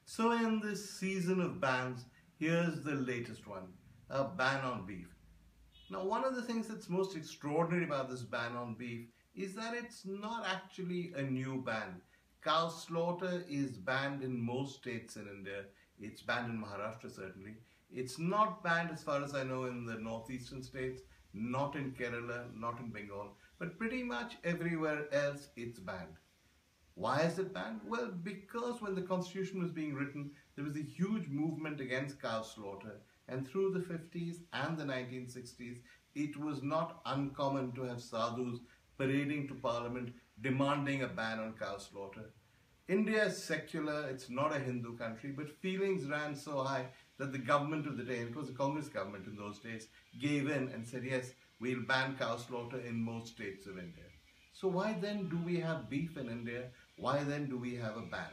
So in this season of bans, here's the latest one, a ban on beef. Now one of the things that's most extraordinary about this ban on beef is that it's not actually a new ban. Cow slaughter is banned in most states in India. It's banned in Maharashtra certainly. It's not banned as far as I know in the northeastern states, not in Kerala, not in Bengal, but pretty much everywhere else it's banned. Why is it banned? Well, because when the constitution was being written, there was a huge movement against cow slaughter, and through the 50s and the 1960s, it was not uncommon to have sadhus parading to parliament demanding a ban on cow slaughter. India is secular, it's not a Hindu country, but feelings ran so high that the government of the day, and it was the Congress government in those days, gave in and said, yes, we'll ban cow slaughter in most states of India. So why then do we have beef in India? Why then do we have a ban?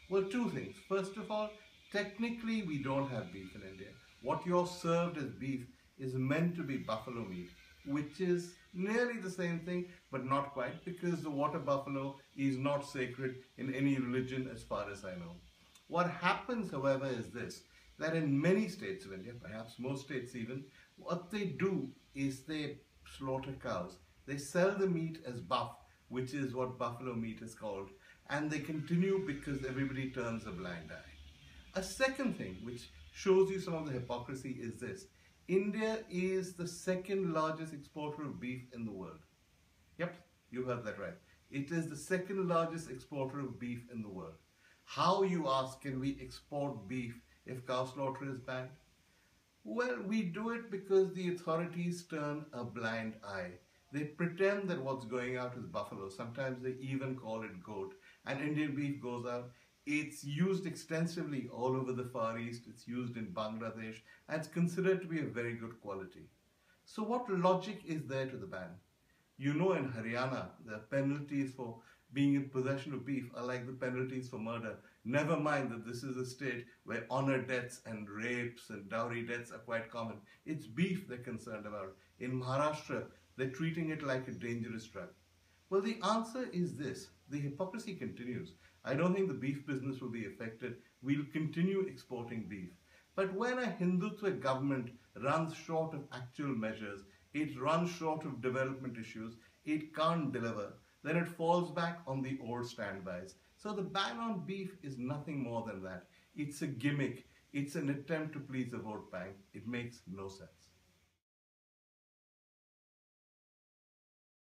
Well, two things. First of all, technically we don't have beef in India. What you're served as beef is meant to be buffalo meat, which is nearly the same thing, but not quite, because the water buffalo is not sacred in any religion as far as I know. What happens, however, is this, that in many states of India, perhaps most states even, what they do is they slaughter cows. They sell the meat as buff, which is what buffalo meat is called, and they continue because everybody turns a blind eye. A second thing which shows you some of the hypocrisy is this. India is the second largest exporter of beef in the world. Yep, you heard that right. It is the second largest exporter of beef in the world. How, you ask, can we export beef if cow slaughter is banned? Well, we do it because the authorities turn a blind eye. They pretend that what's going out is buffalo. Sometimes they even call it goat. And Indian beef goes out. It's used extensively all over the Far East. It's used in Bangladesh. And it's considered to be a very good quality. So what logic is there to the ban? You know, in Haryana, the penalties for being in possession of beef are like the penalties for murder. Never mind that this is a state where honor deaths and rapes and dowry deaths are quite common. It's beef they're concerned about. In Maharashtra, they're treating it like a dangerous drug. Well, the answer is this. The hypocrisy continues. I don't think the beef business will be affected. We'll continue exporting beef. But when a Hindutva government runs short of actual measures, it runs short of development issues, it can't deliver, then it falls back on the old standbys. So the ban on beef is nothing more than that. It's a gimmick. It's an attempt to please the vote bank. It makes no sense.